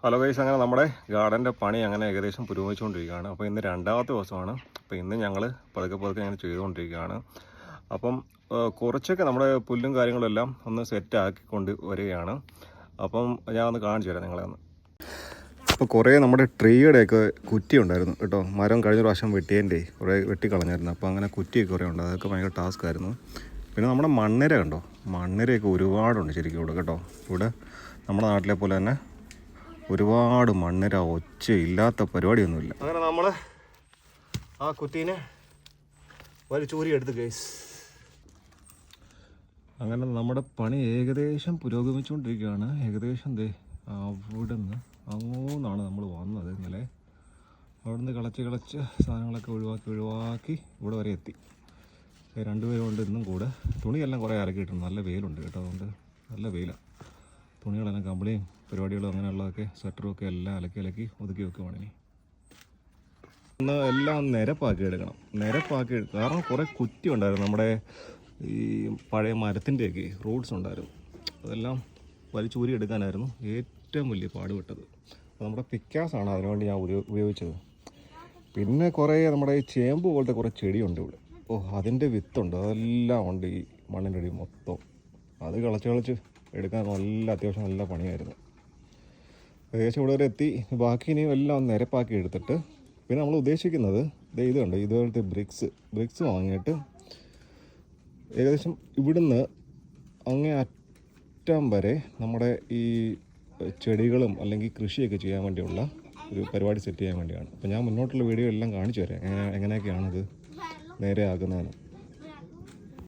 Hello guys, അങ്ങനെ നമ്മുടെ ഗാർഡൻ്റെ പണി അങ്ങനെ ഏകദേശം പുരോഗമിച്ചുകൊണ്ടിരിക്കുകയാണ്. അപ്പോൾ ഇന്ന് രണ്ടാമത്തെ ദിവസമാണ്. അപ്പോൾ ഇന്ന് ഞങ്ങൾ പതുക്കെ അങ്ങനെ ചെയ്തുകൊണ്ടിരിക്കുകയാണ്. അപ്പം കുറച്ചൊക്കെ നമ്മുടെ പുല്ലും കാര്യങ്ങളും എല്ലാം ഒന്ന് സെറ്റാക്കിക്കൊണ്ട് വരികയാണ്. അപ്പം ഞാൻ ഒന്ന് കാണിച്ചു തരാം നിങ്ങളെ ഒന്ന്. അപ്പോൾ കുറേ നമ്മുടെ ട്രീയുടെയൊക്കെ കുറ്റി ഉണ്ടായിരുന്നു കേട്ടോ. മരം കഴിഞ്ഞ പ്രാവശ്യം വെട്ടിയതിൻ്റെ കുറേ വെട്ടിക്കളഞ്ഞായിരുന്നു. അപ്പോൾ അങ്ങനെ കുറ്റിയൊക്കെ കുറേ ഉണ്ട്. അതൊക്കെ ഭയങ്കര ടാസ്ക് ആയിരുന്നു. പിന്നെ നമ്മുടെ മണ്ണിര കണ്ടോ, മണ്ണിരയൊക്കെ ഒരുപാടുണ്ട് ശരിക്കും ഇവിടെ കേട്ടോ. ഇവിടെ നമ്മുടെ നാട്ടിലെ പോലെ തന്നെ ഒരുപാട് മണ്ണിര, ഒച്ചയില്ലാത്ത പരിപാടിയൊന്നുമില്ല. അങ്ങനെ നമ്മൾ ആ കുറ്റീനെ വലിച്ചൂരി എടുത്ത് ഗൈസ്. അങ്ങനെ നമ്മുടെ പണി ഏകദേശം പുരോഗമിച്ചുകൊണ്ടിരിക്കുകയാണ്. ഏകദേശം അവിടെ നിന്ന് അങ്ങോന്നാണ് നമ്മൾ വന്നത്. ഇന്നലെ അവിടെ നിന്ന് കളച്ച് സാധനങ്ങളൊക്കെ ഒഴിവാക്കി ഇവിടെ വരെ എത്തി. രണ്ടുപേരും കൊണ്ട് ഇന്നും കൂടെ തുണിയെല്ലാം കുറേ ഇറക്കിയിട്ടുണ്ട്. നല്ല വെയിലുണ്ട് കേട്ടോ, അതുകൊണ്ട് നല്ല വെയിലാണ്. തുണികളെല്ലാം കമ്പിളിയും പരിപാടികളും അങ്ങനെയുള്ളതൊക്കെ സ്വെറ്ററും ഒക്കെ എല്ലാം അലക്കി ഒതുക്കി വെക്കുവാണ്. ഇനി ഒന്ന് എല്ലാം നിരപ്പാക്കി എടുക്കണം. കാരണം കുറേ കുറ്റി ഉണ്ടായിരുന്നു. നമ്മുടെ ഈ പഴയ മരത്തിൻ്റെയൊക്കെ റൂട്ട്സ് ഉണ്ടായിരുന്നു. അതെല്ലാം വലിച്ചൂരി എടുക്കാനായിരുന്നു ഏറ്റവും വലിയ പാടുപെട്ടത്. അപ്പോൾ നമ്മുടെ പിക്കാസാണ് അതിനുവേണ്ടി ഞാൻ ഉപയോഗിച്ചത്. പിന്നെ കുറേ നമ്മുടെ ഈ ചേമ്പ് പോലത്തെ കുറേ ചെടിയുണ്ട് ഇവിടെ. അതിൻ്റെ വിത്തുണ്ട്, അതെല്ലാം ഉണ്ട് ഈ മണ്ണിൻ്റെ അടി മൊത്തം. അത് കളച്ച് എടുക്കാൻ അത്യാവശ്യം നല്ല പണിയായിരുന്നു. ഏകദേശം ഇവിടെ വരെ എത്തി. ബാക്കി ഇനിയും എല്ലാം ഒന്ന് നിരപ്പാക്കി എടുത്തിട്ട് പിന്നെ നമ്മൾ ഉദ്ദേശിക്കുന്നത് ഇത് കണ്ടോ, ഇതുപോലത്തെ ബ്രിക്സ് വാങ്ങിയിട്ട് ഏകദേശം ഇവിടുന്ന് അങ്ങേ അറ്റം വരെ നമ്മുടെ ഈ ചെടികളും അല്ലെങ്കിൽ കൃഷിയൊക്കെ ചെയ്യാൻ വേണ്ടിയുള്ള ഒരു പരിപാടി സെറ്റ് ചെയ്യാൻ വേണ്ടിയാണ്. അപ്പോൾ ഞാൻ മുന്നോട്ടുള്ള വീഡിയോ എല്ലാം കാണിച്ചു തരാം എങ്ങനെയൊക്കെയാണത് നേരെ ആക്കുന്നതെന്ന്.